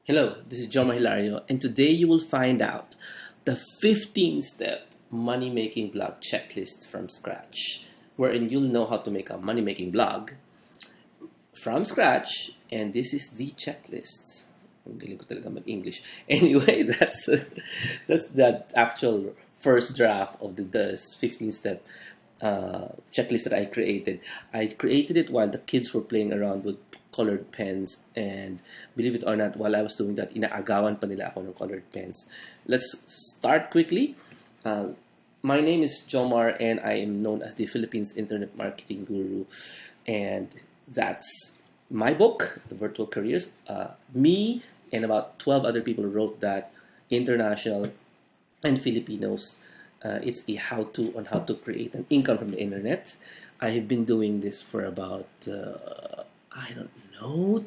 Hello, this is Jomar Hilario, and today you will find out the 15-step money-making blog checklist from scratch, wherein you'll know how to make a money-making blog from scratch, and this is the checklist. Ang galing ko talaga mag-English. Anyway, that's that actual first draft of the 15-step checklist that I created. I created it while the kids were playing around with colored pens, and believe it or not, while I was doing that, inaagawan pa nila ako ng colored pens. Let's start quickly. My name is Jomar, and I am known as the Philippines Internet Marketing Guru, and that's my book, The Virtual Careers. Me and about 12 other people wrote that, international and Filipinos. It's a how-to on how to create an income from the internet. I have been doing this for about, I don't know,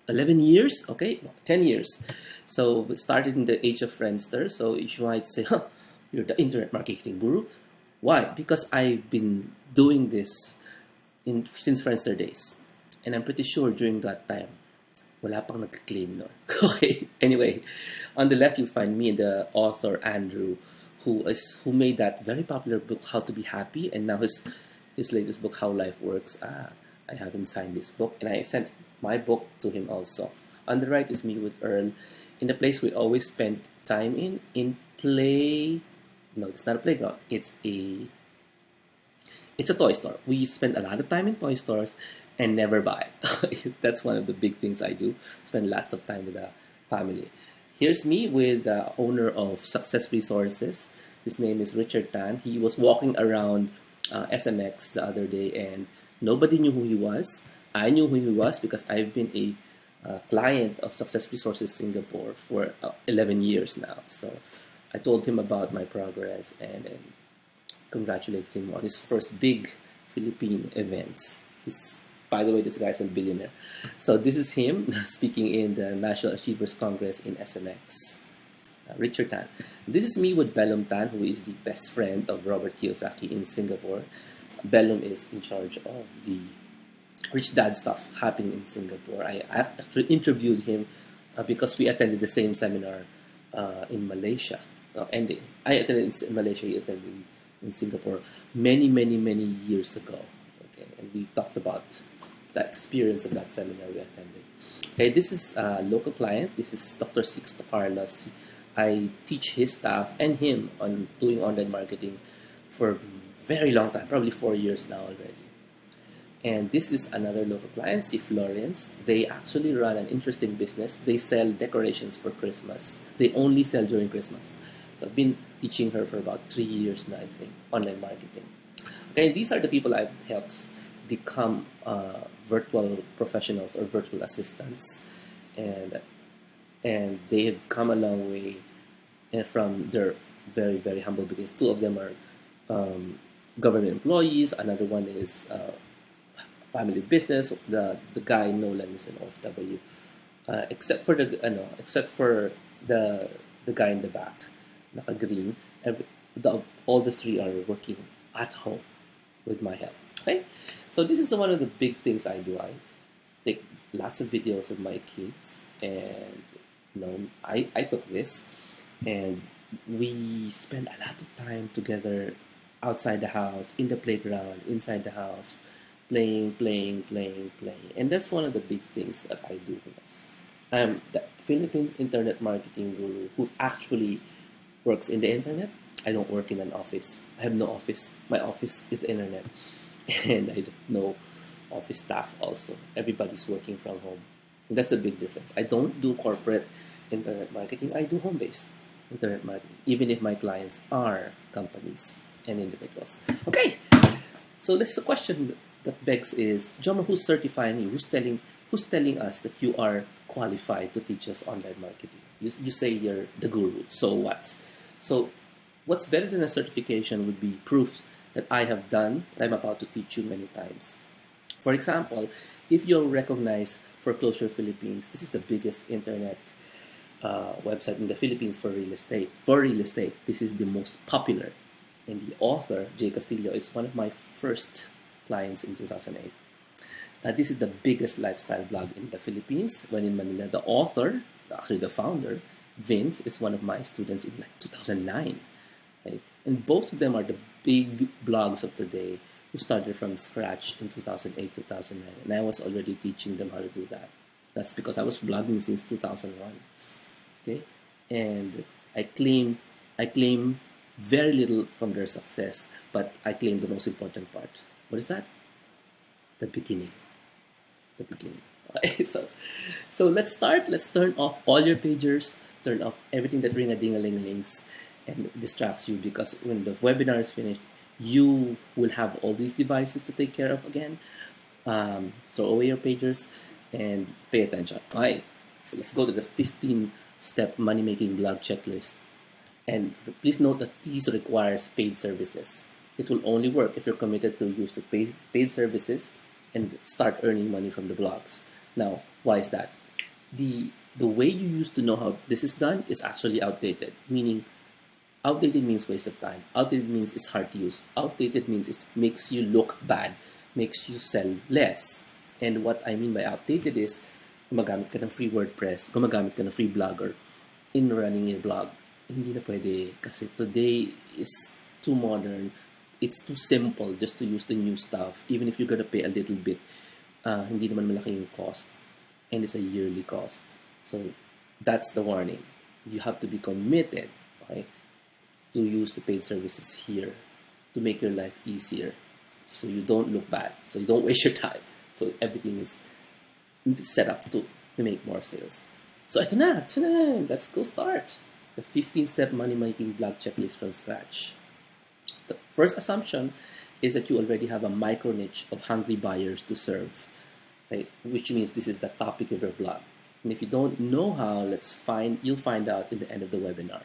11 years, okay, 10 years. So we started in the age of Friendster. So if you might say, huh, you're the internet marketing guru. Why? Because I've been doing this since Friendster days. And I'm pretty sure during that time, wala pang nag-claim no. Okay, anyway, on the left you'll find me and the author Andrew, who made that very popular book, How to Be Happy, and now his latest book, How Life Works. I have him sign this book, and I sent my book to him also. On the right is me with Earl, in the place we always spend time in play. No, it's not a playground. It's a toy store. We spend a lot of time in toy stores and never buy. That's one of the big things I do. Spend lots of time with the family. Here's me with the owner of Success Resources. His name is Richard Tan. He was walking around SMX the other day, and nobody knew who he was. I knew who he was because I've been a client of Success Resources Singapore for 11 years now. So I told him about my progress and congratulated him on his first big Philippine event. By the way, this guy's a billionaire. So this is him speaking in the National Achievers Congress in SMX. Richard Tan. This is me with Bellum Tan, who is the best friend of Robert Kiyosaki in Singapore. Bellum is in charge of the Rich Dad stuff happening in Singapore. I actually interviewed him because we attended the same seminar in Malaysia. And I attended in Malaysia, he attended in Singapore many years ago. Okay, and we talked about the experience of that seminar we attended. Okay, this is a local client. This is Dr. Sixto Carlos. I teach his staff and him on doing online marketing for a very long time, probably 4 years now already. And this is another local client, si Florence. They actually run an interesting business. They sell decorations for Christmas. They only sell during Christmas. So I've been teaching her for about 3 years now, I think, online marketing. Okay, these are the people I've helped become virtual professionals or virtual assistants, and they have come a long way from their very humble beginnings. Two of them are government employees. Another one is family business. The guy Nolan is an OFW, except for the guy in the back, naka green. All the three are working at home with my help. Okay, so this is one of the big things I do. I take lots of videos of my kids, and I took this, and we spend a lot of time together outside the house, in the playground, inside the house, playing, and that's one of the big things that I do. I'm the Philippines Internet Marketing Guru who actually works in the internet. I don't work in an office. I have no office. My office is the internet. And I have no office staff also. Everybody's working from home. And that's the big difference. I don't do corporate internet marketing. I do home-based internet marketing, even if my clients are companies and individuals. Okay, so this is the question that begs is, Joma, who's certifying you? Who's telling us that you are qualified to teach us online marketing? You say you're the guru. So what? So what's better than a certification would be proof that I have done what I'm about to teach you many times. For example, if you're recognized Foreclosure Philippines, this is the biggest internet website in the Philippines for real estate. This is the most popular. And the author, Jay Castillo, is one of my first clients in 2008. This is the biggest lifestyle blog in the Philippines. When in Manila, the author actually the founder, Vince, is one of my students in like 2009. Right? And both of them are the big blogs of today who started from scratch in 2008, 2009. And I was already teaching them how to do that. That's because I was blogging since 2001. Okay? And I claim very little from their success, but I claim the most important part. What is that? The beginning. The beginning. Okay, so let's start. Let's turn off all your pagers, turn off everything that ring-a-ding-a-ling-a-lings and distracts you, because when the webinar is finished, you will have all these devices to take care of again. Throw away your pagers and pay attention. All right, so let's go to the 15-step money-making blog checklist. And please note that these requires paid services. It will only work if you're committed to use the paid services and start earning money from the blogs. Now, why is that? The way you used to know how this is done is actually outdated. Meaning, outdated means waste of time. Outdated means it's hard to use. Outdated means it makes you look bad, makes you sell less. And what I mean by outdated is, gumagamit ka ng free WordPress, gumagamit ka ng free Blogger in running your blog. Hindi na pwede kasi today is too modern. It's too simple just to use the new stuff. Even if you're gonna pay a little bit, hindi naman malaki yung cost, and it's a yearly cost. So that's the warning. You have to be committed, okay, to use the paid services here to make your life easier, so you don't look bad, so you don't waste your time. So everything is set up to make more sales. So ito na, let's go start the 15-step money-making blog checklist from scratch. The first assumption is that you already have a micro niche of hungry buyers to serve, right? Which means this is the topic of your blog. And if you don't know how, you'll find out in the end of the webinar.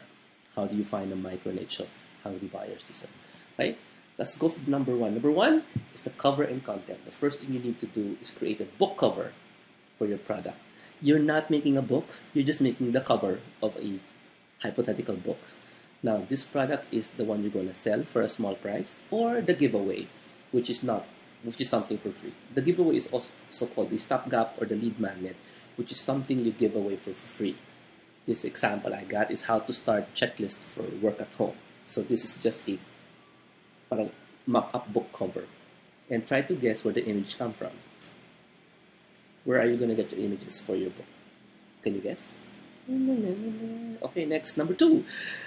How do you find a micro niche of hungry buyers to serve, right? Let's go for number one. Number one is the cover and content. The first thing you need to do is create a book cover for your product. You're not making a book, you're just making the cover of a hypothetical book. Now, this product is the one you're going to sell for a small price, or the giveaway, which is something for free. The giveaway is also called the stopgap or the lead magnet, which is something you give away for free. This example I got is how to start checklist for work at home. So this is just a parang mock-up book cover. And try to guess where the image come from. Where are you going to get your images for your book? Can you guess? Okay, next, number two.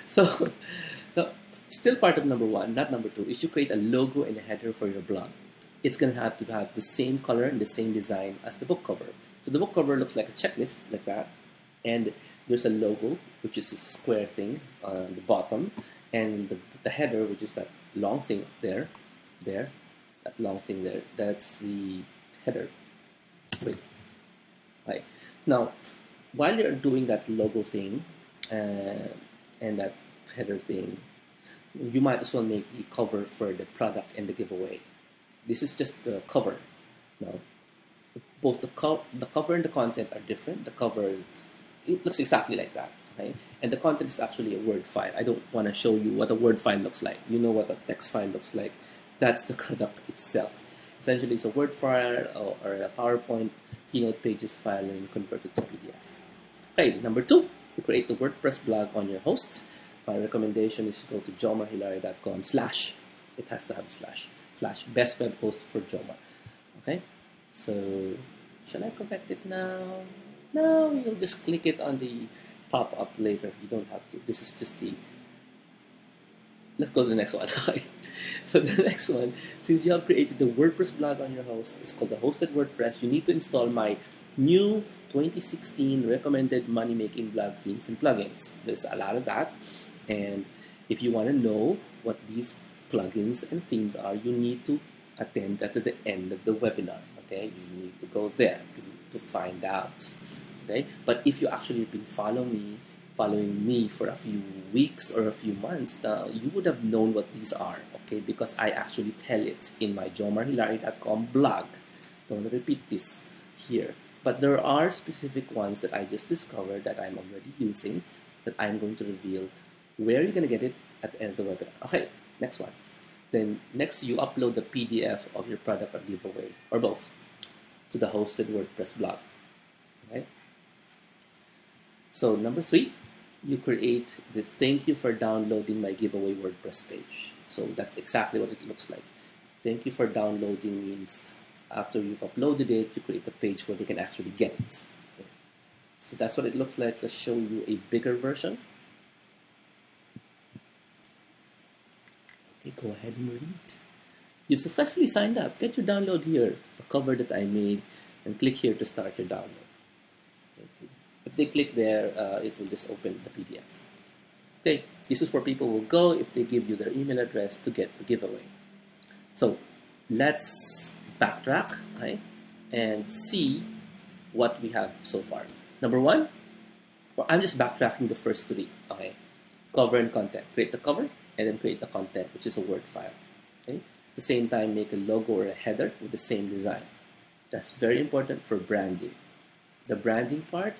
So, still part of number one, not number two, is to create a logo and a header for your blog. It's going to have the same color and the same design as the book cover. So the book cover looks like a checklist, like that. And there's a logo, which is a square thing on the bottom. And the header, which is that long thing there, that long thing there, that's the header. Wait. Right. Now, while you're doing that logo thing and that header thing, you might as well make the cover for the product and the giveaway. This is just the cover. Now, both the cover and the content are different. The cover it looks exactly like that, okay? And the content is actually a Word file. I don't want to show you what a Word file looks like. You know what a text file looks like. That's the product itself. Essentially, it's a Word file or a PowerPoint Keynote Pages file and convert it to PDF. Okay, number two, to create the WordPress blog on your host, my recommendation is to go to jomardrip.com/ it has to have / best web host for Jomar. Okay, so shall I connect it now? No, you'll just click it on the pop-up later. You don't have to. This is just the. Let's go to the next one. So the next one, since you have created the WordPress blog on your host, it's called the Hosted WordPress. You need to install my new 2016 recommended money-making blog themes and plugins. There's a lot of that, and if you want to know what these plugins and themes are, you need to attend at the end of the webinar. Okay, you need to go there to find out. Okay, but if you actually been following me for a few weeks or a few months now, you would have known what these are. Okay, because I actually tell it in my jomardrip.com blog. Don't repeat this here. But there are specific ones that I just discovered that I'm already using that I'm going to reveal where you're going to get it at the end of the webinar. Okay, next one. Then next you upload the PDF of your product or giveaway, or both, to the hosted WordPress blog. Okay. So number 3, you create the thank you for downloading my giveaway WordPress page. So that's exactly what it looks like. Thank you for downloading means after you've uploaded it, you create a page where they can actually get it. Okay. So that's what it looks like. Let's show you a bigger version. Okay, go ahead and read. You've successfully signed up. Get your download here, the cover that I made, and click here to start your download. Okay, so if they click there, it will just open the PDF. Okay, this is where people will go if they give you their email address to get the giveaway. So let's backtrack, okay, and see what we have so far. Number 1, well, I'm just backtracking the first 3, okay. Cover and content. Create the cover and then create the content, which is a Word file. Okay. At the same time, make a logo or a header with the same design. That's very important for branding. The branding part,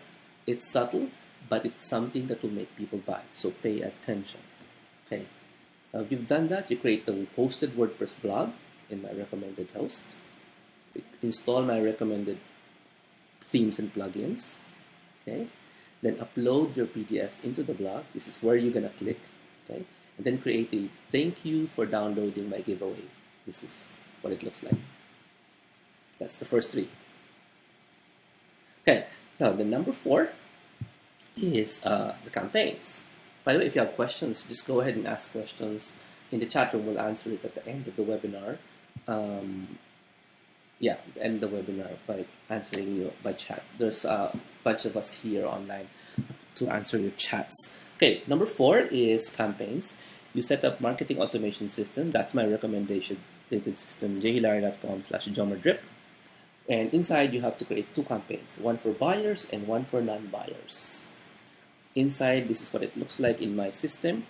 it's subtle, but it's something that will make people buy. So pay attention. Okay. Now, if you've done that, you create the hosted WordPress blog in my recommended host. Install my recommended themes and plugins. Okay. Then upload your PDF into the blog. This is where you're gonna click. Okay. And then create a thank you for downloading my giveaway. This is what it looks like. That's the first 3. Okay. Now the number 4 is the campaigns. By the way, if you have questions, just go ahead and ask questions in the chat room. We'll answer it at the end of the webinar. Yeah, end the webinar by answering you by chat. There's a bunch of us here online to answer your chats. Okay, number 4 is campaigns. You set up marketing automation system. That's my recommendation dated system, jhilary.com/jomardrip. And inside you have to create 2 campaigns, one for buyers and one for non-buyers. Inside, this is what it looks like in my system.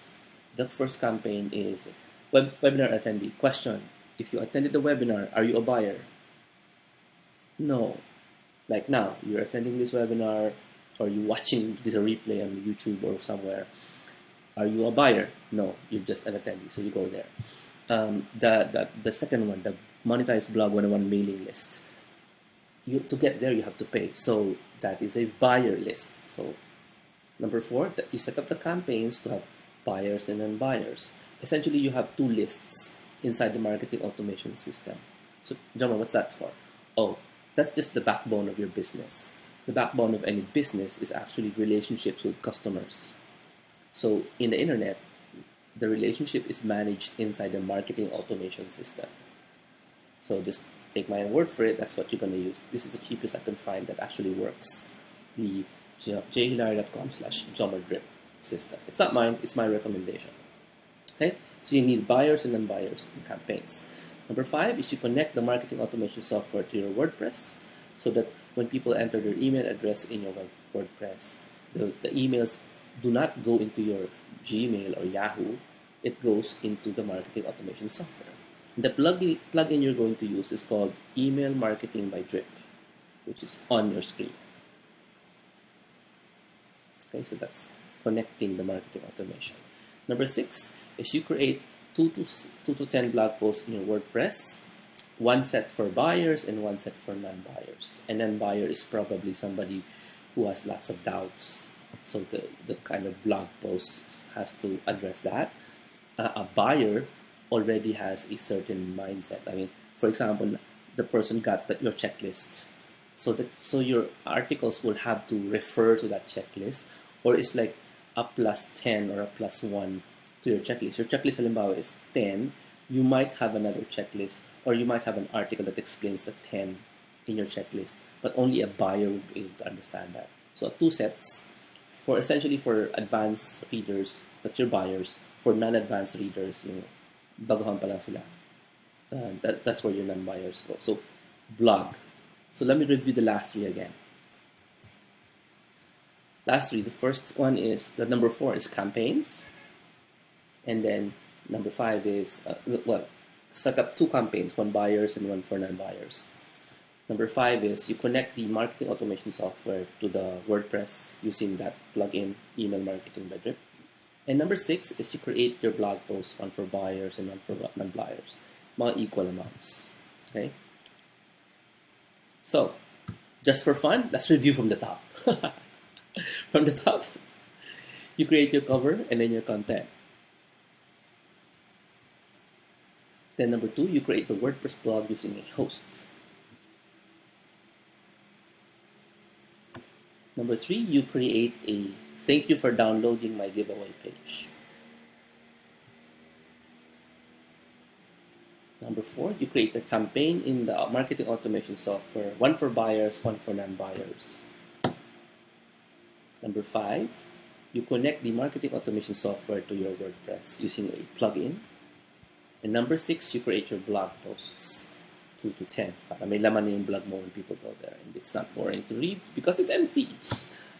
The first campaign is webinar attendee. Question: if you attended the webinar, are you a buyer? No. Like now, you're attending this webinar or you're watching this a replay on YouTube or somewhere. Are you a buyer? No, you're just an attendee, so you go there. The second one, the monetized blog 101 mailing list. To get there, you have to pay. So that is a buyer list. So number 4, you set up the campaigns to have buyers and non-buyers. Essentially, you have 2 lists inside the marketing automation system. So, Joma, what's that for? Oh, that's just the backbone of your business. The backbone of any business is actually relationships with customers. So in the internet, the relationship is managed inside the marketing automation system. So just take my word for it, that's what you're going to use. This is the cheapest I can find that actually works. The jhilary.com/jomardrip system. It's not mine, it's my recommendation. Okay, so you need buyers and non-buyers in campaigns. Number 5 is you connect the marketing automation software to your WordPress so that when people enter their email address in your WordPress, the emails do not go into your Gmail or Yahoo. It goes into the marketing automation software. The plugin you're going to use is called Email Marketing by Drip, which is on your screen. Okay, so that's connecting the marketing automation. Number 6 is you create 2 to 10 blog posts in your WordPress, one set for buyers and one set for non-buyers. And non-buyer is probably somebody who has lots of doubts. So the kind of blog post has to address that. A buyer already has a certain mindset. I mean, for example, the person got your checklist. So your articles will have to refer to that checklist, or it's like a +10 or a +1 to your checklist. Your checklist, halimbawa, is 10. You might have another checklist, or you might have an article that explains the 10 in your checklist, but only a buyer would be able to understand that. So 2 sets, essentially for advanced readers, that's your buyers. For non-advanced readers, baguhan pa lang sila. That's where your non-buyers go. So blog. So let me review the last 3 again. Last 3, the first one is, the number 4 is campaigns. And then number 5 is, set up 2 campaigns, one buyers and one for non-buyers. Number 5 is you connect the marketing automation software to the WordPress using that plugin, Email Marketing by Drip. And number 6 is you create your blog posts, one for buyers and one for non-buyers, mga equal amounts. Okay? So, just for fun, let's review from the top. From the top, you create your cover and then your content. Then number 2, you create the WordPress blog using a host. Number 3, you create a thank you for downloading my giveaway page. Number 4, you create a campaign in the marketing automation software, one for buyers, one for non-buyers. Number 5, you connect the marketing automation software to your WordPress using a plugin. And number 6, you create your blog posts, 2 to 10. Para may laman yung blog mo when people go there. And it's not boring to read because it's empty.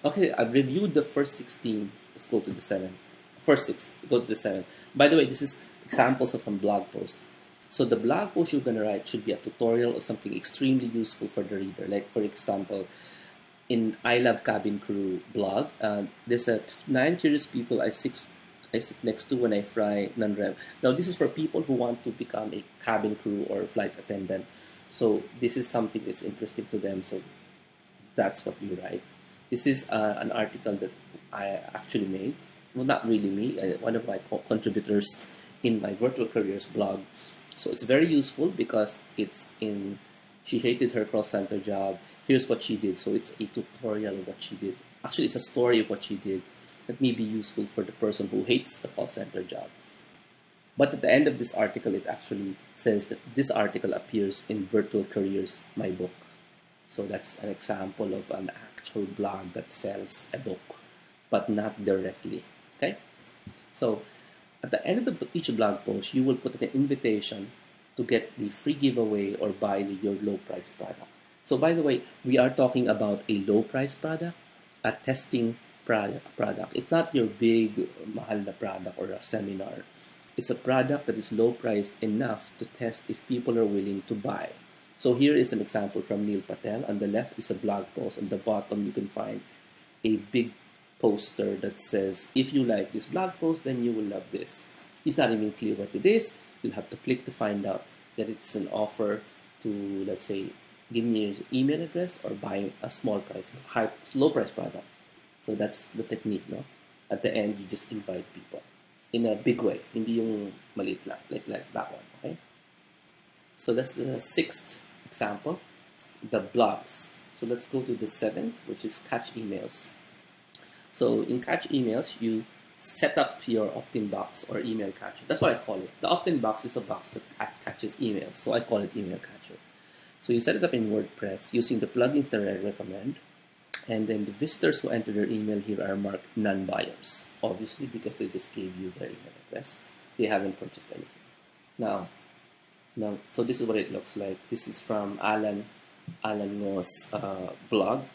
Okay, I've reviewed the first 16. Let's go to the 7th. First 6, go to the 7th. By the way, this is examples of a blog post. So the blog post you're going to write should be a tutorial or something extremely useful for the reader. Like, for example, in I Love Cabin Crew blog, there's a 9 curious people I sit next to when I fly non-rev. Now, this is for people who want to become a cabin crew or flight attendant. So this is something that's interesting to them. So that's what we write. This is an article that I actually made. Well, not really me. One of my contributors in my Virtual Careers blog. So it's very useful because it's in, she hated her call center job. Here's what she did. So it's a tutorial of what she did. Actually, it's a story of what she did that may be useful for the person who hates the call center job. But at the end of this article, it actually says that this article appears in Virtual Careers, my book. So that's an example of an actual blog that sells a book, but not directly. Okay? So at the end of each blog post, you will put an invitation to get the free giveaway or buy your low price product. So by the way, we are talking about a low price product, a testing product. It's not your big mahal na product or a seminar. It's a product that is low priced enough to test if people are willing to buy. So here is an example from Neil Patel. On the left is a blog post. On the bottom, you can find a big poster that says, if you like this blog post, then you will love this. It's not even clear what it is. You'll have to click to find out that it's an offer to, let's say, give me your email address or buy a small price, low price product. So that's the technique, no? At the end, you just invite people in a big way. Hindi yung maliit lang, like that one, okay? So that's the 6th example, the blogs. So let's go to the 7th, which is catch emails. So in catch emails, you set up your opt-in-box or email catcher. That's what I call it. The opt-in-box is a box that catches emails, so I call it email catcher. So you set it up in WordPress using the plugins that I recommend. And then the visitors who enter their email here are marked non-buyers, obviously, because they just gave you their email address. They haven't purchased anything. Now, so this is what it looks like. This is from Alan Ngo's blog.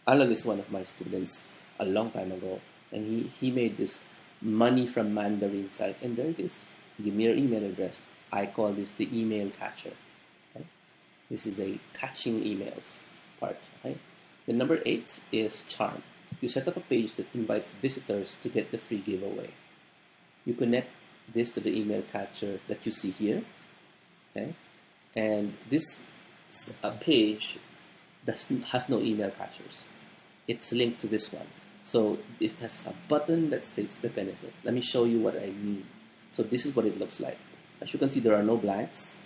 Alan is one of my students a long time ago, and he made this money from Mandarin site, and there it is. Give me your email address. I call this the email catcher. Okay? This is the catching emails part. Okay? The number 8 is charm. You set up a page that invites visitors to get the free giveaway. You connect this to the email catcher that you see here. Okay? And this page has no email catchers. It's linked to this one. So it has a button that states the benefit. Let me show you what I mean. So this is what it looks like. As you can see, there are no blanks.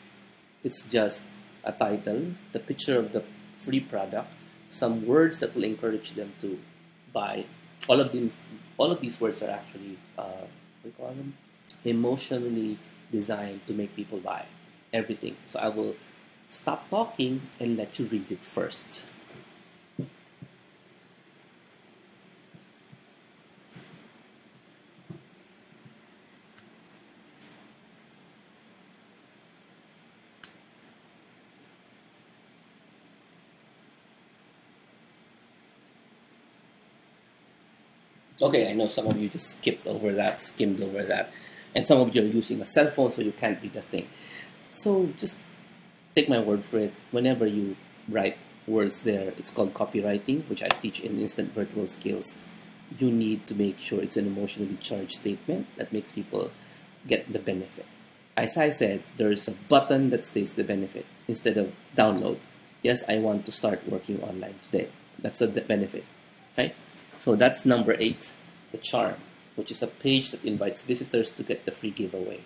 It's just a title, the picture of the free product, some words that will encourage them to buy. All of these words are actually we call them emotionally designed to make people buy everything. So I will stop talking and let you read it first. Okay, I know some of you just skimmed over that, and some of you are using a cell phone, so you can't read the thing. So just take my word for it. Whenever you write words there, it's called copywriting, which I teach in Instant Virtual Skills. You need to make sure it's an emotionally charged statement that makes people get the benefit. As I said, there's a button that states the benefit instead of download. Yes, I want to start working online today. That's a benefit. Okay? So that's number 8, the charm, which is a page that invites visitors to get the free giveaway.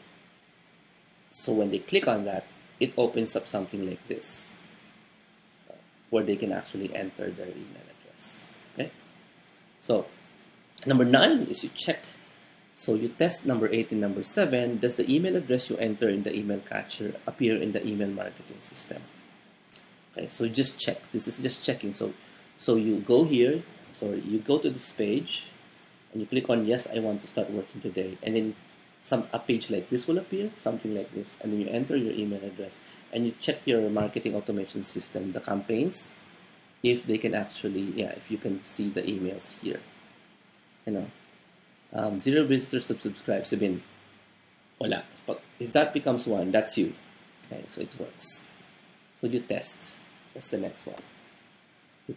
So when they click on that, it opens up something like this, where they can actually enter their email address. Okay. So number 9 is you check. So you test number 8 and number 7. Does the email address you enter in the email catcher appear in the email marketing system? Okay, so just check. This is just checking. So you go here. So you go to this page, and you click on yes, I want to start working today, and then a page like this will appear, something like this, and then you enter your email address, and you check your marketing automation system, the campaigns, if they can actually, if you can see the emails here. 0 visitors subscribe, sabihin, wala. But if that becomes 1, that's you. Okay, so it works. So you test. That's the next one. You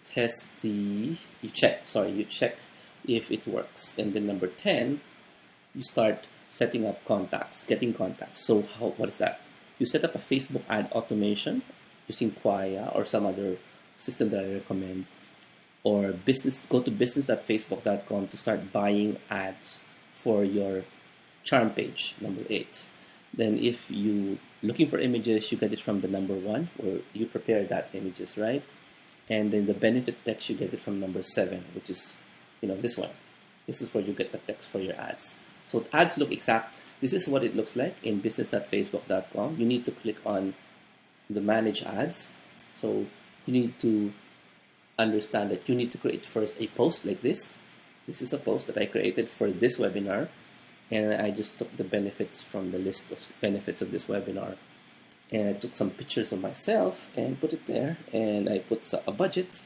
check if it works. And then number 10, you start setting up contacts, getting contacts. So what is that? You set up a Facebook ad automation using Quaya or some other system that I recommend, or go to business.facebook.com to start buying ads for your charm page, number 8. Then if you looking for images, you get it from the number 1, where you prepare that images, right? And then the benefit text, you get it from number 7, which is, this one. This is where you get the text for your ads. So ads look exact. This is what it looks like in business.facebook.com. You need to click on the manage ads. So you need to understand that you need to create first a post like this. This is a post that I created for this webinar, and I just took the benefits from the list of benefits of this webinar, and I took some pictures of myself and put it there, and I put a budget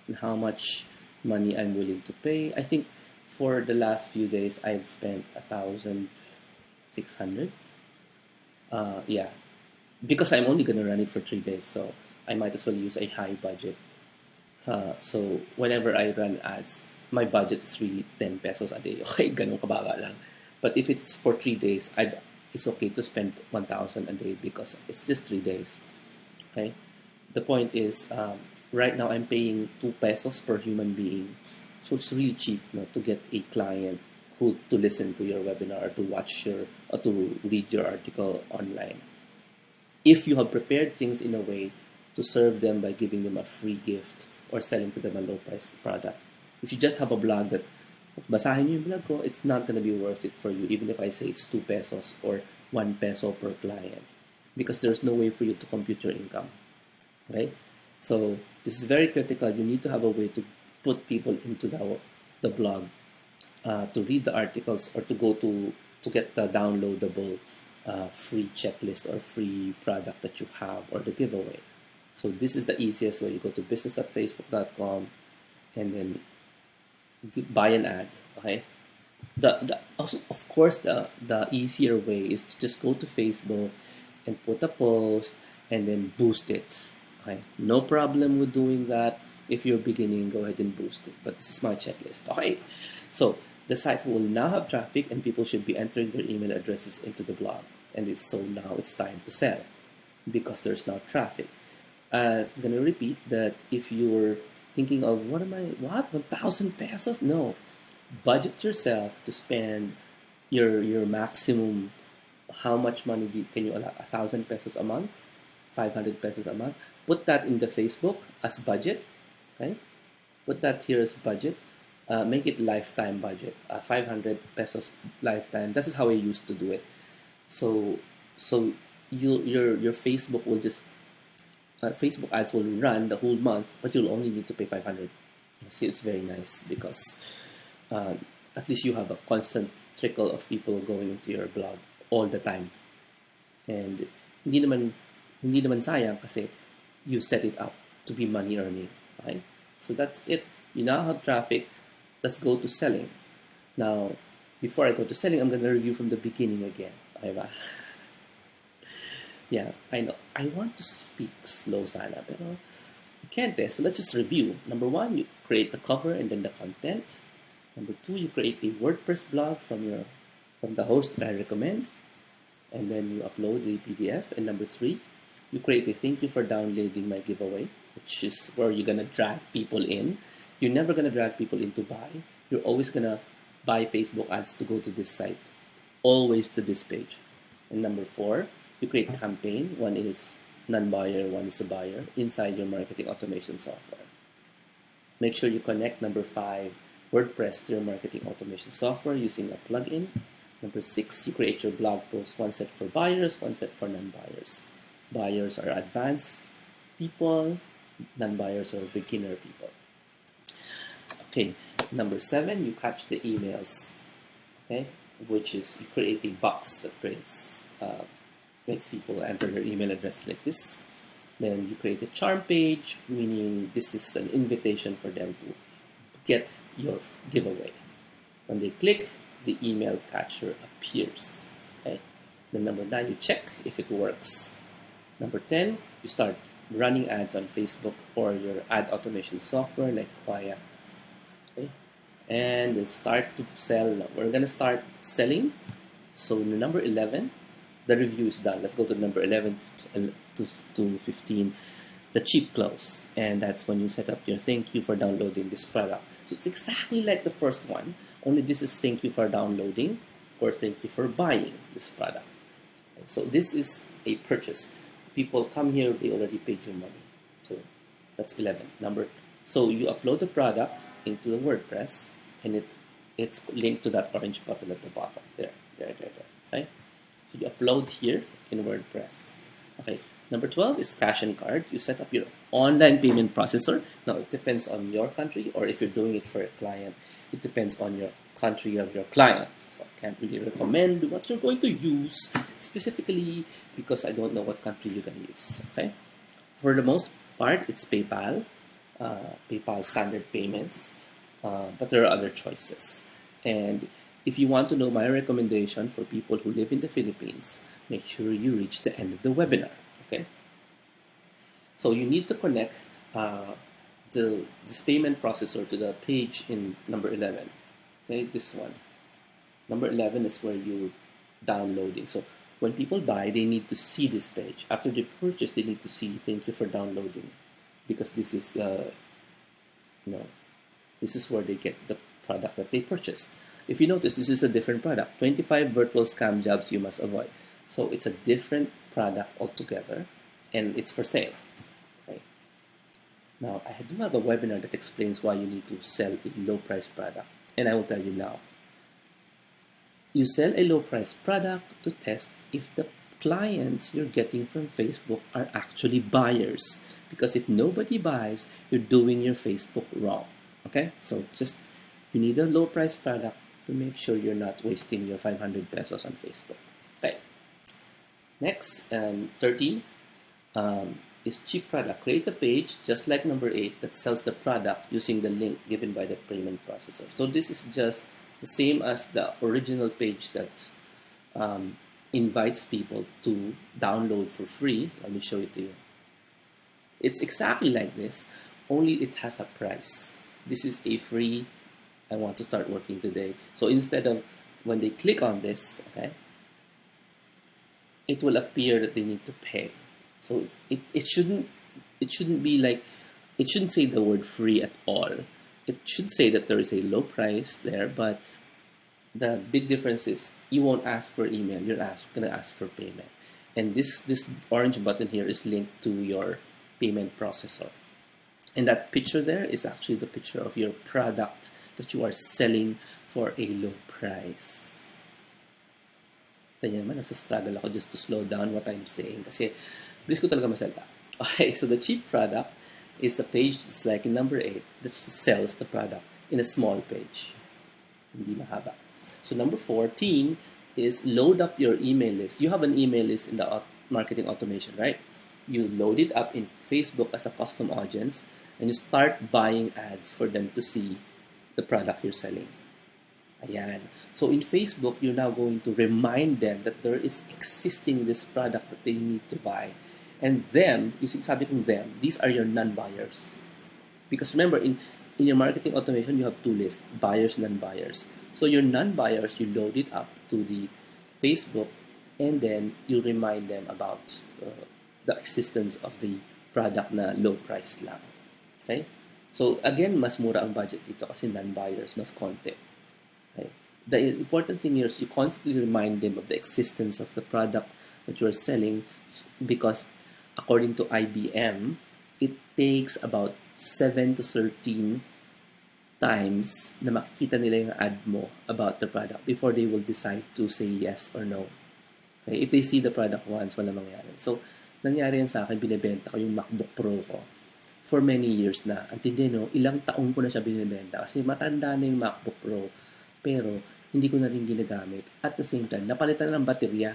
and how much money I'm willing to pay. I think for the last few days I've spent 1,600. Because I'm only gonna run it for 3 days, so I might as well use a high budget. So whenever I run ads, my budget is really 10 pesos a day. Okay, ganun kabaga lang. But if it's for 3 days, it's okay to spend 1,000 a day because it's just 3 days. Okay. The point is, right now I'm paying 2 pesos per human being, so it's really cheap to get a client to listen to your webinar, or to watch or to read your article online. If you have prepared things in a way to serve them by giving them a free gift or selling to them a low-priced product. If you just have a blog that, basahin nyo yung blog ko, it's not going to be worth it for you, even if I say it's 2 pesos or 1 peso per client, because there's no way for you to compute your income, right? So this is very critical. You need to have a way to put people into the blog, to read the articles, or to go to get the downloadable free checklist or free product that you have, or the giveaway. So this is the easiest way. You go to business.facebook.com and then buy an ad. Okay. Also, of course, the easier way is to just go to Facebook and put a post and then boost it. Okay. No problem with doing that. If you're beginning, go ahead and boost it. But this is my checklist. Okay. So the site will now have traffic, and people should be entering their email addresses into the blog. And so now it's time to sell because there's now traffic. I'm going to repeat that if you're thinking of, 1,000 pesos? No. Budget yourself to spend your maximum. How much money can you allow? 1,000 pesos a month? 500 pesos a month? Put that in the Facebook as budget. Okay? Put that here as budget. Make it lifetime budget. 500 pesos lifetime. This is how I used to do it. So your Facebook will just Facebook ads will run the whole month, but you'll only need to pay 500. See, it's very nice because at least you have a constant trickle of people going into your blog all the time, and hindi naman sayang kasi you set it up to be money earning. Okay, so that's it. You now have traffic. Let's go to selling. Now, before I go to selling, I'm gonna review from the beginning again. Okay ba? Yeah, I know. I want to speak slow sana, pero I can't. So let's just review. Number 1, you create the cover and then the content. Number 2, you create a WordPress blog from the host that I recommend, and then you upload the PDF. And number 3, you create a thank you for downloading my giveaway, which is where you're gonna drag people in, You're never going to drag people into buy. You're always going to buy Facebook ads to go to this site, always to this page. And number 4, you create a campaign. One is non-buyer, one is a buyer inside your marketing automation software. Make sure you connect number 5, Wordpress to your marketing automation software using a plugin. Number 6, you create your blog post, one set for buyers, one set for non-buyers. Buyers are advanced people, non-buyers are beginner people. Okay, number 7, you catch the emails, okay, which is you create a box that makes people enter their email address like this. Then you create a charm page, meaning this is an invitation for them to get your giveaway. When they click, the email catcher appears. Okay. Then number 9, you check if it works. Number 10, you start running ads on Facebook or your ad automation software like Quaya. Okay. And start to sell. We're gonna start selling. So in number 11, the review is done. Let's go to number 11 to 15, the cheap close. And that's when you set up your thank you for downloading this product. So it's exactly like the first one, only this is thank you for downloading or thank you for buying this product. So this is a purchase. People come here, they already paid you money. So that's 11. So you upload the product into the WordPress, and it's linked to that orange button at the bottom. There. Right? So you upload here in WordPress. Okay. Number 12 is cash and card. You set up your online payment processor. Now it depends on your country, or if you're doing it for a client, it depends on your country of your client. So I can't really recommend what you're going to use specifically because I don't know what country you're going to use. Okay. For the most part, it's PayPal, PayPal standard payments, but there are other choices. And if you want to know my recommendation for people who live in the Philippines, make sure you reach the end of the webinar. Okay. So you need to connect this payment processor to the page in number 11. Okay, this one. Number 11 is where you're downloading. So when people buy, they need to see this page. After they purchase, they need to see thank you for downloading, because this is this is where they get the product that they purchased. If you notice, this is a different product. 25 virtual scam jobs you must avoid. So it's a different product altogether, and it's for sale. Okay. Now, I do have a webinar that explains why you need to sell a low-price product, and I will tell you now. You sell a low-price product to test if the clients you're getting from Facebook are actually buyers. Because if nobody buys, you're doing your Facebook wrong. Okay? So you need a low-price product to make sure you're not wasting your 500 pesos on Facebook. Okay. Next, and 13 is cheap product. Create a page just like number 8 that sells the product using the link given by the payment processor. So this is just the same as the original page that invites people to download for free. Let me show it to you. It's exactly like this, only it has a price. This is a free, I want to start working today. So instead of when they click on this, okay, it will appear that they need to pay. So it shouldn't be like, it shouldn't say the word free at all. It should say that there is a low price there, but the big difference is you won't ask for email, you're gonna ask for payment. And this orange button here is linked to your payment processor. And that picture there is actually the picture of your product that you are selling for a low price. Kaya naman, nasa-struggle ako just to slow down what I'm saying kasi please ko talaga masalita. Okay, so the cheap product is a page that's like in number 8 that sells the product in a small page. Hindi mahaba. So number 14 is load up your email list. You have an email list in the marketing automation, right? You load it up in Facebook as a custom audience and you start buying ads for them to see the product you're selling. Ayan. So in Facebook, you're now going to remind them that there is existing this product that they need to buy. And them, you see, sabi kong them, these are your non-buyers. Because remember, in your marketing automation, you have two lists, buyers, non-buyers. So your non-buyers, you load it up to the Facebook, and then you remind them about the existence of the product na low price lang. Okay? So again, mas mura ang budget dito kasi non-buyers, mas konti. Okay? The important thing here is you constantly remind them of the existence of the product that you're selling because according to IBM, it takes about 7 to 13 times na makikita nila yung ad mo about the product before they will decide to say yes or no. Okay? If they see the product once, wala mangyari. So, nangyari yan sa akin, binibenta ko yung MacBook Pro ko for many years na. Ang tindi, no? Ilang taong ko na siya binibenta kasi matanda na yung MacBook Pro pero hindi ko na rin ginagamit. At the same time, napalitan ng baterya.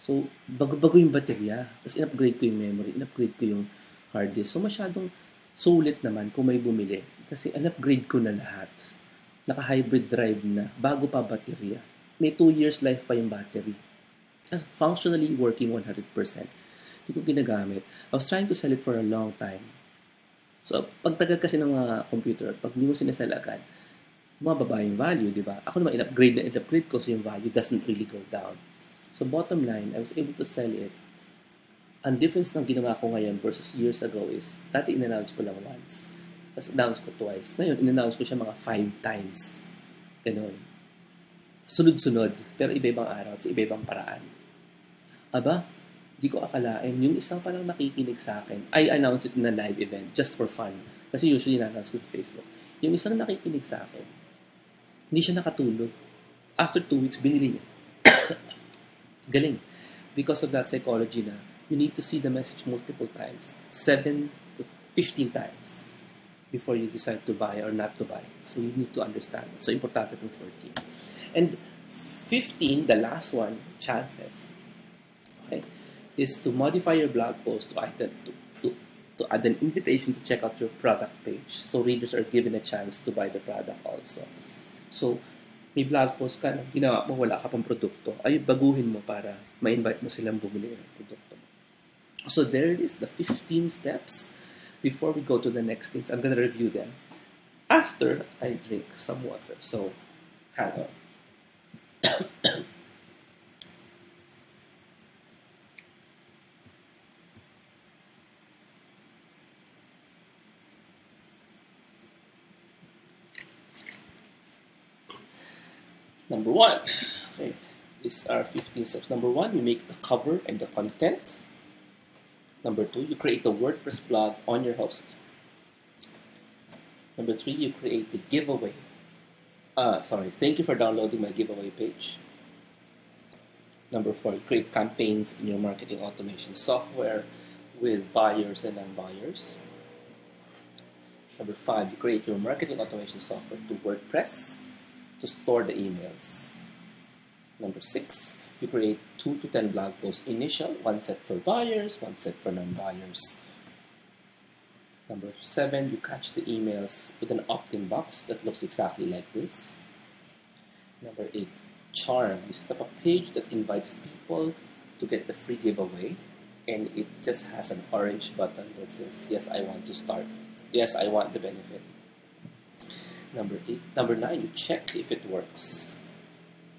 So, bago yung baterya. Tapos in-upgrade ko yung memory, in-upgrade ko yung hard disk. So, masyadong sulit naman kung may bumili. Kasi in-upgrade ko na lahat. Naka-hybrid drive na, bago pa baterya. May 2 years life pa yung battery. Functionally working 100%. Hindi ko ginagamit. I was trying to sell it for a long time. So, pagtagal kasi ng mga computer, pag hindi mo sinasell agad, mababa yung value, di ba? Ako naman, in-upgrade ko, so yung value doesn't really go down. So, bottom line, I was able to sell it. Ang difference ng ginawa ko ngayon versus years ago is, dati in-announce ko lang once. Tapos announce ko twice. Ngayon, in-announce ko siya mga 5 times. Ganun. Sunod-sunod, pero iba-ibang araw at iba-ibang paraan. Aba, di ko akalain, yung isang palang nakikinig sa akin, I announced it in a live event just for fun. Kasi usually na-announce ko sa Facebook. Yung isang nakikinig sa akin, hindi siya nakatulog. After 2 weeks, binili niya. Galing. Because of that psychology na, you need to see the message multiple times. 7 to 15 times before you decide to buy or not to buy. So you need to understand. So importante itong 14. And 15, the last one, chances, okay, is to modify your blog post to add an invitation to check out your product page. So readers are given a chance to buy the product also. So, may blog post ka na, ginawa mo, wala ka pang produkto, ay baguhin mo para ma-invite mo silang bumili ng produkto. So, there it is, the 15 steps. Before we go to the next things, I'm gonna review them after I drink some water. So, hang on. Number 1, okay, these are 15 steps. Number 1, you make the cover and the content. Number 2, you create a WordPress blog on your host. Number 3, you create the giveaway. Thank you for downloading my giveaway page. Number 4, you create campaigns in your marketing automation software with buyers and non-buyers. Number 5, you create your marketing automation software to Wordpress to store the emails. Number 6, you create 2 to 10 blog posts initial, 1 set for buyers, 1 set for non-buyers. Number 7, you catch the emails with an opt-in box that looks exactly like this. Number 8, charm. You set up a page that invites people to get the free giveaway, and it just has an orange button that says, yes, I want to start. Yes, I want the benefit. Number 9, you check if it works.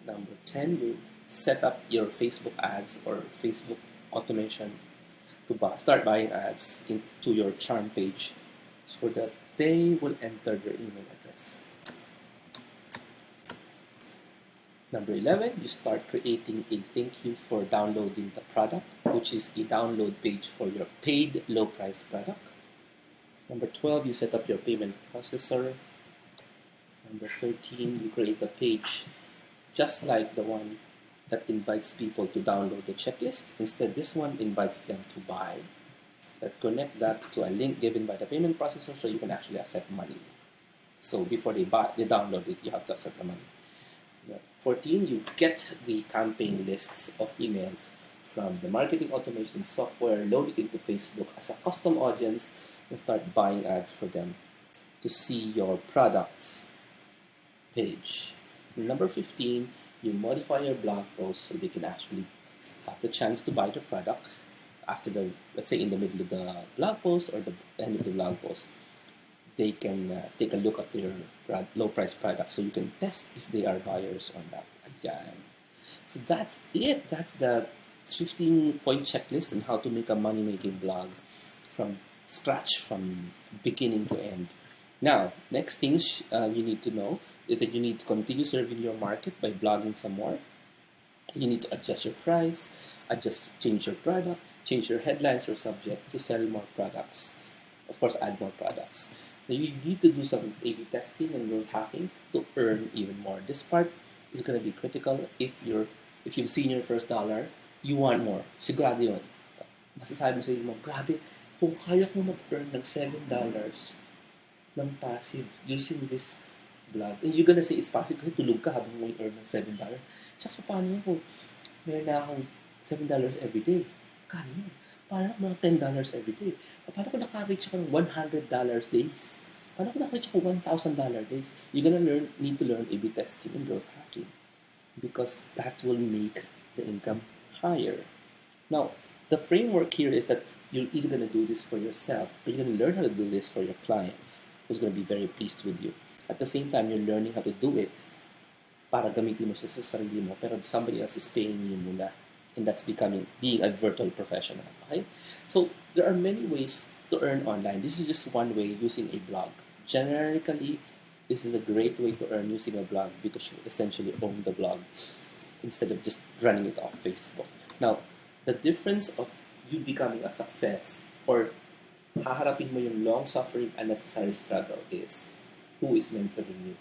Number 10, you set up your Facebook ads or Facebook automation to start buying ads into your charm page so that they will enter their email address. Number 11, you start creating a thank you for downloading the product, which is a download page for your paid low price product. Number 12, you set up your payment processor. Number 13, you create a page just like the one that invites people to download the checklist. Instead, this one invites them to buy. That connect that to a link given by the payment processor so you can actually accept money. So before they download it, you have to accept the money. 14, you get the campaign lists of emails from the marketing automation software, load it into Facebook as a custom audience, and start buying ads for them to see your product page. Number 15, you modify your blog post so they can actually have the chance to buy the product after let's say in the middle of the blog post or the end of the blog post. They can take a look at their low price product so you can test if they are buyers or not. Ayan. So that's it. That's the 15-point checklist on how to make a money-making blog from scratch, from beginning to end. Now, next thing you need to know is that you need to continue serving your market by blogging some more. You need to adjust your price, change your product, change your headlines or subjects to sell more products. Of course, add more products. Now, you need to do some A/B testing and growth hacking to earn even more. This part is going to be critical if you've seen your first dollar, you want more. Sigurado yun. Masasabi mo sa iyo mo, grabe, kung kaya ko mag-earn ng $7 ng passive using this blog, and you're gonna say it's passive kasi tulog ka habang may earn ng $7. Tsaka paano yun kung meron na akong $7 every day? Kano yun? Paano ako mga $10 every day? Paano ko naka-reach ako ng $100 days? Paano ko naka-reach ako $1,000 days? You're gonna need to learn A/B testing and growth hacking because that will make the income higher. Now, the framework here is that you're either gonna do this for yourself or you're gonna learn how to do this for your client who's gonna be very pleased with you. At the same time, you're learning how to do it para gamitin mo siya sa sarili mo, pero somebody else is paying you muna. And that's being a virtual professional. Okay? So, there are many ways to earn online. This is just one way, using a blog. Generically, this is a great way to earn using a blog because you essentially own the blog instead of just running it off Facebook. Now, the difference of you becoming a success or haharapin mo yung long-suffering unnecessary struggle is who is mentoring you.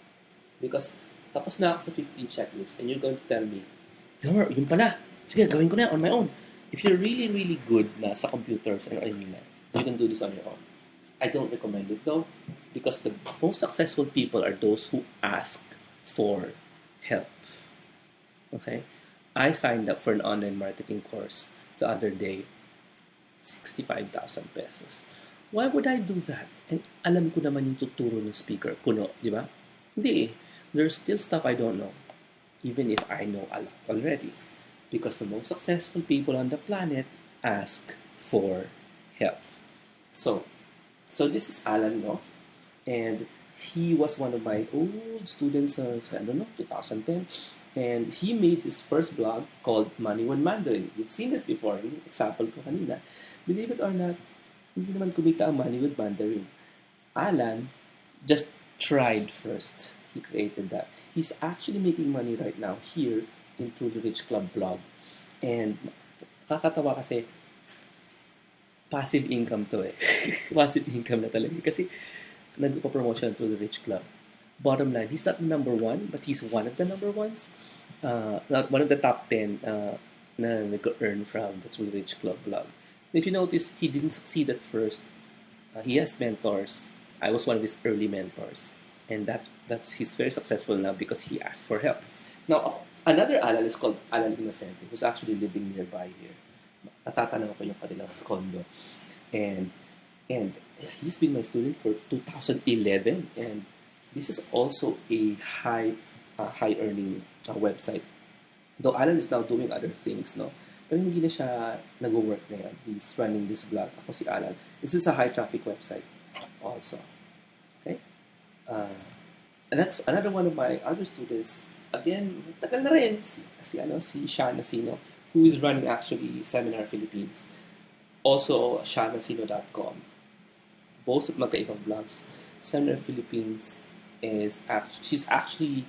Because tapos na ako sa 15 checklist and you're going to tell me, Jomar, yun pala. Sige, gawin ko na on my own. If you're really, really good na sa computers and internet, you can do this on your own. I don't recommend it though because the most successful people are those who ask for help. Okay? I signed up for an online marketing course the other day, 65,000 pesos. Why would I do that? And alam ko naman yung tuturo ng speaker, kuno, di ba? Hindi. There's still stuff I don't know, even if I know a lot already. Because the most successful people on the planet ask for help. So this is Alan, no? And he was one of my old students of, 2010. And he made his first blog called Money with Mandarin. You've seen it before. Yung example ko kanina. Believe it or not, hindi naman kumita ang Money with Mandarin. Alan just tried first. He created that. He's actually making money right now here in Truly Rich Club blog. And kakatawa kasi passive income to eh. Passive income na talaga. Kasi nagpa-promotion to the Rich Club. Bottom line, he's not number one, but he's one of the number ones. Not one of the top 10 na nag-earn from the Truly Rich Club blog. If you notice, he didn't succeed at first. He has mentors. I was one of his early mentors. And he's very successful now because he asked for help. Now, another Alan is called Alan Innocente, who's actually living nearby here. Natatanaw ko yung kanilang condo. And he's been my student for 2011. And this is also a high earning website. Though Alan is now doing other things, no? Pero hindi na siya nag-work ngayon. He's running this blog. Ako si Alan. This is a high traffic website also. Okay? And that's another one of my other students. Again, tagal na rin si Shana Sino, who is running actually Seminar Philippines. Also, shanasino.com. Both magkaibang blogs. Seminar Philippines she's actually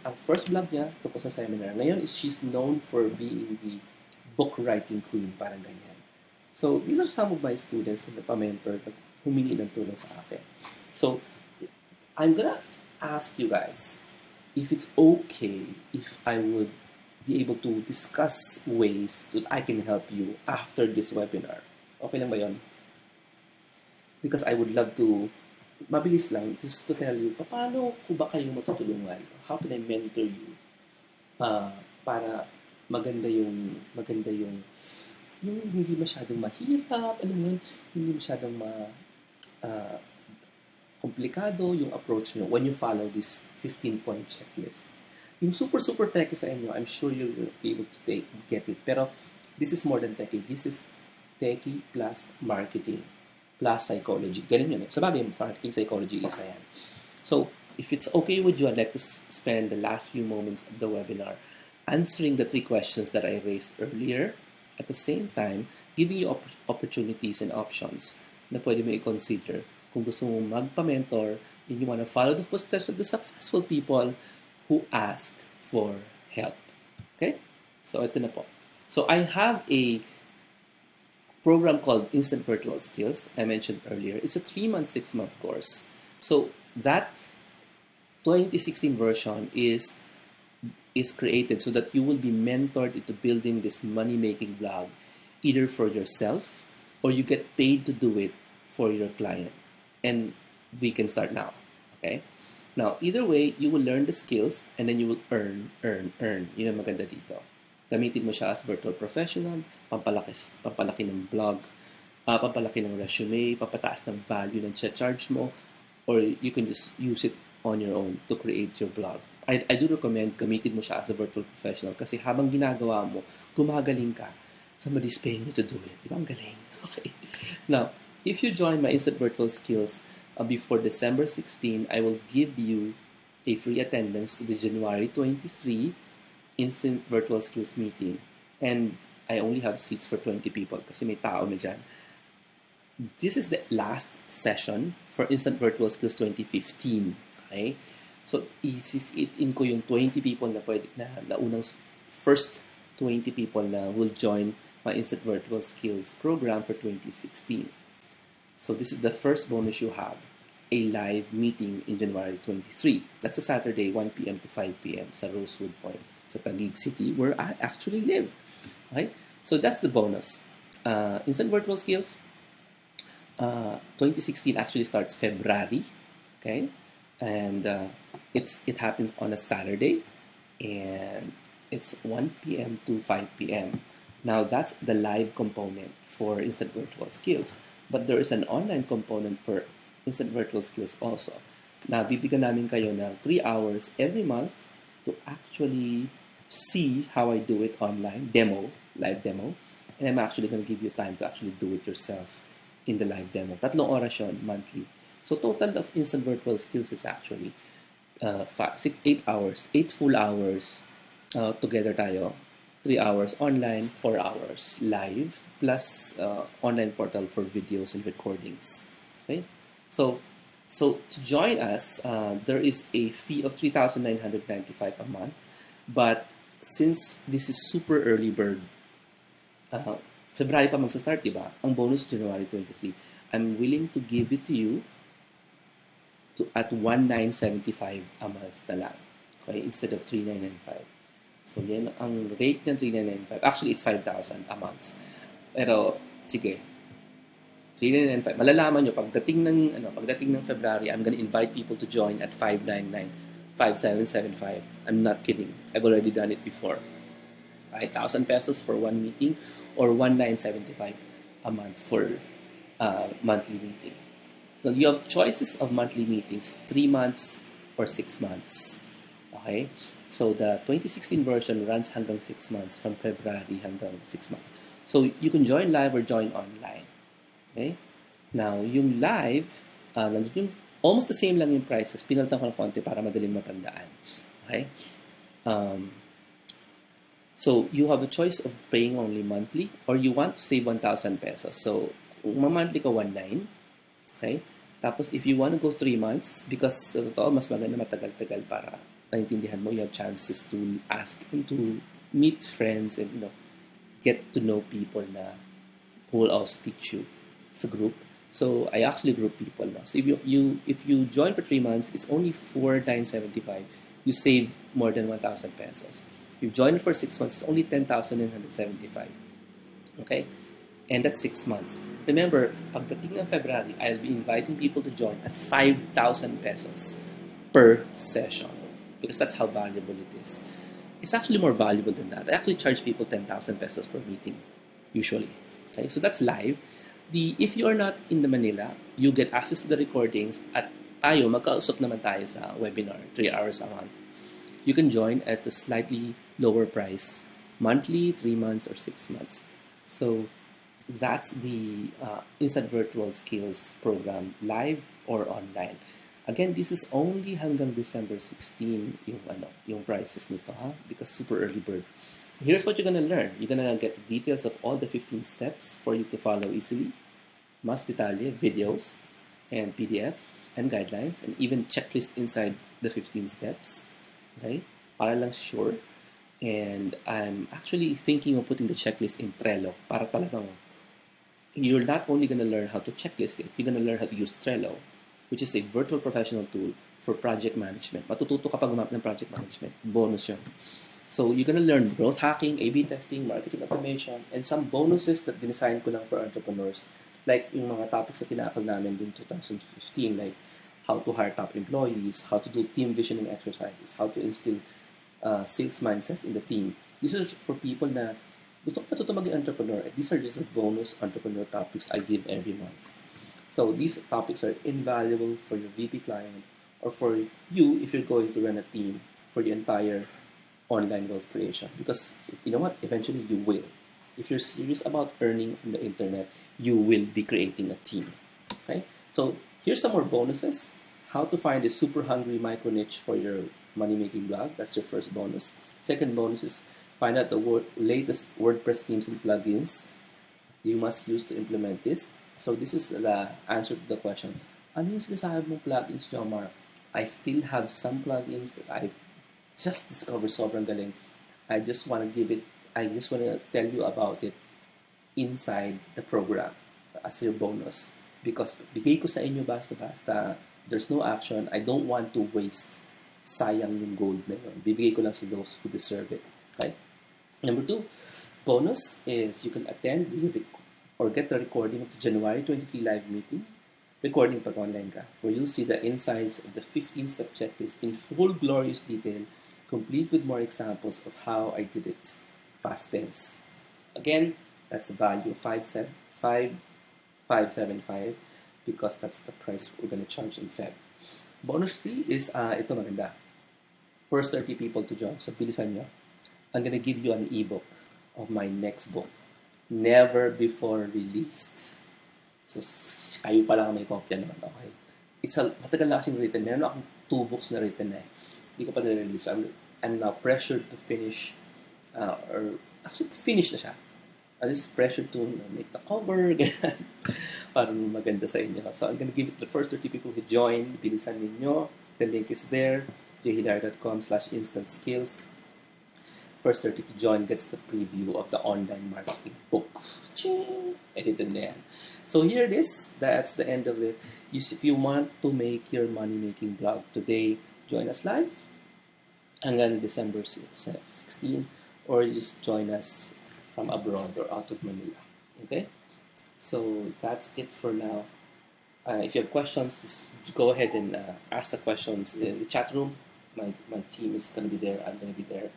ang first blog niya tungkol sa seminar. Ngayon she's known for being the book writing queen, parang ganyan. So, these are some of my students na pa-mentor na humingi ng tulong sa akin. So, I'm gonna ask you guys if it's okay if I would be able to discuss ways that I can help you after this webinar. Okay lang ba yun? Because I would love to, mabilis lang, just to tell you, paano ko ba kayong matutulungan? How can I mentor you? Para maganda yung hindi masyadong mahirap, alam mo yun, hindi masyadong komplikado yung approach nyo when you follow this 15-point checklist. Yung super techy sa inyo, I'm sure you'll be able to get it. Pero this is more than techy. This is techy plus marketing plus psychology. Ganun yun eh. Sa bagay, marketing psychology isa yan. So, if it's okay with you, I'd like to spend the last few moments of the webinar answering the 3 questions that I raised earlier. At the same time, giving you opportunities and options na pwede mo i-consider Kung gusto mo magpa-mentor, then you want to follow the footsteps of the successful people who ask for help. Okay? So, ito na po. So, I have a program called Instant Virtual Skills, I mentioned earlier. It's a 3-month, 6-month course. So, that 2016 version is created so that you will be mentored into building this money-making blog, either for yourself or you get paid to do it for your client. And we can start now. Okay? Now, either way, you will learn the skills and then you will earn. Yun ang maganda dito. Gamitin mo siya as virtual professional, pampalaki ng blog, pampalaki ng resume, papataas ng value ng charge mo, or you can just use it on your own to create your blog. I do recommend gamitin mo siya as a virtual professional kasi habang ginagawa mo, gumagaling ka. Somebody's paying you to do it. Di ba? Ang galing. Okay. Now, if you join my Instant Virtual Skills before December 16, I will give you a free attendance to the January 23 Instant Virtual Skills meeting. And I only have seats for 20 people kasi may tao na dyan. This is the last session for Instant Virtual Skills 2015. Okay? So, isis-in ko yung 20 people na pwede na unang first 20 people na will join my Instant Virtual Skills program for 2016. So, this is the first bonus you have, a live meeting in January 23. That's a Saturday, 1 p.m. to 5 p.m. sa Rosewood Point, sa Taguig City, where I actually live. Okay? So, that's the bonus. Instant Virtual Skills, 2016 actually starts February. Okay? And it happens on a Saturday, and it's 1 p.m. to 5 p.m. Now, that's the live component for Instant Virtual Skills. But there is an online component for Instant Virtual Skills also. Now, bibigyan namin kayo ng 3 hours every month to actually see how I do it online, live demo. And I'm actually going to give you time to actually do it yourself in the live demo. 3 oras yun, monthly. So, total of Instant Virtual Skills is actually 8 hours, 8 full hours together tayo. 3 hours online, 4 hours live, plus online portal for videos and recordings. Okay? So to join us, there is a fee of 3,995 a month. But since this is super early bird, February pa magsa-start, diba? Ang bonus January 23. I'm willing to give it to you at 1,975 a month na lang. Okay? Instead of 3,995. So, yan ang rate ng 3,995. Actually, it's 5,000 a month. Pero, sige. 3,995. Malalaman nyo, pagdating ng February, I'm gonna invite people to join at 599, 5,775. I'm not kidding. I've already done it before. 5,000 pesos for one meeting or 1,975 a month for monthly meeting. So, you have choices of monthly meetings, 3 months or 6 months. Okay? So, the 2016 version runs hanggang 6 months, from February hanggang 6 months. So, you can join live or join online. Okay? Now, yung live, almost the same lang yung prices. Pinalitan ko ng konti para madaling matandaan. Okay? So, you have a choice of paying only monthly or you want to save 1,000 pesos. So, monthly ka 1,900. Okay? Tapos, if you want to go 3 months, because sa totoo, mas maganda matagal-tagal para naintindihan mo, you have chances to ask and to meet friends and, get to know people na who will also teach you sa group. So, I actually group people now. So, if you join for 3 months, it's only 4,975. You save more than 1,000 pesos. If you join for 6 months, it's only 10,975. Okay? And that's 6 months. Remember, pagdating ng February, I'll be inviting people to join at 5,000 pesos per session because that's how valuable it is. It's actually more valuable than that. I actually charge people 10,000 pesos per meeting, usually. Okay, so that's live. If you are not in the Manila, you get access to the recordings at tayo, magkausap naman tayo sa webinar, 3 hours a month. You can join at a slightly lower price, monthly, 3 months, or 6 months. So, that's the Instant Virtual Skills program, live or online. Again, this is only hanggang December 16 yung prices nito, because super early bird. Here's what you're gonna learn. You're gonna get details of all the 15 steps for you to follow easily. Mas detalye, videos. and PDF and guidelines and even checklist inside the 15 steps. Okay? Para lang sure. And I'm actually thinking of putting the checklist in Trello para talagang you're not only going to learn how to checklist it, you're going to learn how to use Trello, which is a virtual professional tool for project management. Matututo ka pag gumamit ng project management. Bonus yun. So you're going to learn growth hacking, A/B testing, marketing automation, and some bonuses that dinesign ko lang for entrepreneurs. Like yung mga topics na tinakal namin din 2015, like how to hire top employees, how to do team visioning exercises, how to instill sales mindset in the team. This is for people na gusto ko matuto maging entrepreneur. These are just the bonus entrepreneur topics I give every month. So these topics are invaluable for your VP client or for you if you're going to run a team for the entire online wealth creation. Because you know what? Eventually you will. If you're serious about earning from the internet, you will be creating a team. Okay? So here's some more bonuses. How to find a super hungry micro niche for your money-making blog. That's your first bonus. Second bonus is find out the latest WordPress themes and plugins you must use to implement this. So this is the answer to the question. Ano yung sinasabi mong plugins, Jomar? I still have some plugins that I just discovered sobrang galing. I just want to tell you about it inside the program as your bonus. Because bigay ko sa inyo basta-basta, there's no action. I don't want to waste sayang yung gold na yun. Bibigay ko lang sa those who deserve it. Okay? Number 2, bonus is you can attend or get the recording of the January 23 live meeting. Recording pag online ka, where you'll see the insights of the 15-step checklist in full glorious detail, complete with more examples of how I did it past tense. Again, that's the value of 575 because that's the price we're going to charge in Feb. Bonus 3 is ito maganda. First 30 people to join. So bilisan nyo. I'm going to give you an ebook of my next book. Never before released. So kayo pa lang may kopya naman. Okay. Matagal na kasing written. Meron akong 2 books na written na eh. Hindi ko pa na-release. I'm now pressured to finish or actually to finish na siya. I'm just pressured to make the cover para maganda sa inyo. So I'm gonna give it to the first 30 people who join. Bilisan ninyo. The link is there. jhilario.com/instant-skills. First 30 to join gets the preview of the online marketing book. Ching! Edited na yan. So here it is. That's the end of it. If you want to make your money-making blog today, join us live hanggang December 16, or just join us from abroad or out of Manila. Okay? So that's it for now. If you have questions, just go ahead and ask the questions in the chat room. My team is going to be there. I'm going to be there.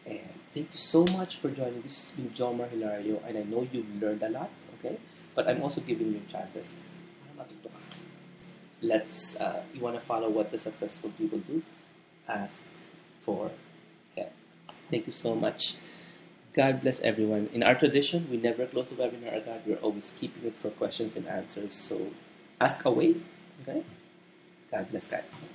And thank you so much for joining. This has been Jomar Hilario, and I know you've learned a lot, okay? But I'm also giving you chances. You want to follow what the successful people do? Ask for help. Thank you so much. God bless everyone. In our tradition, we never close the webinar again. We're always keeping it for questions and answers. So ask away, okay? God bless, guys.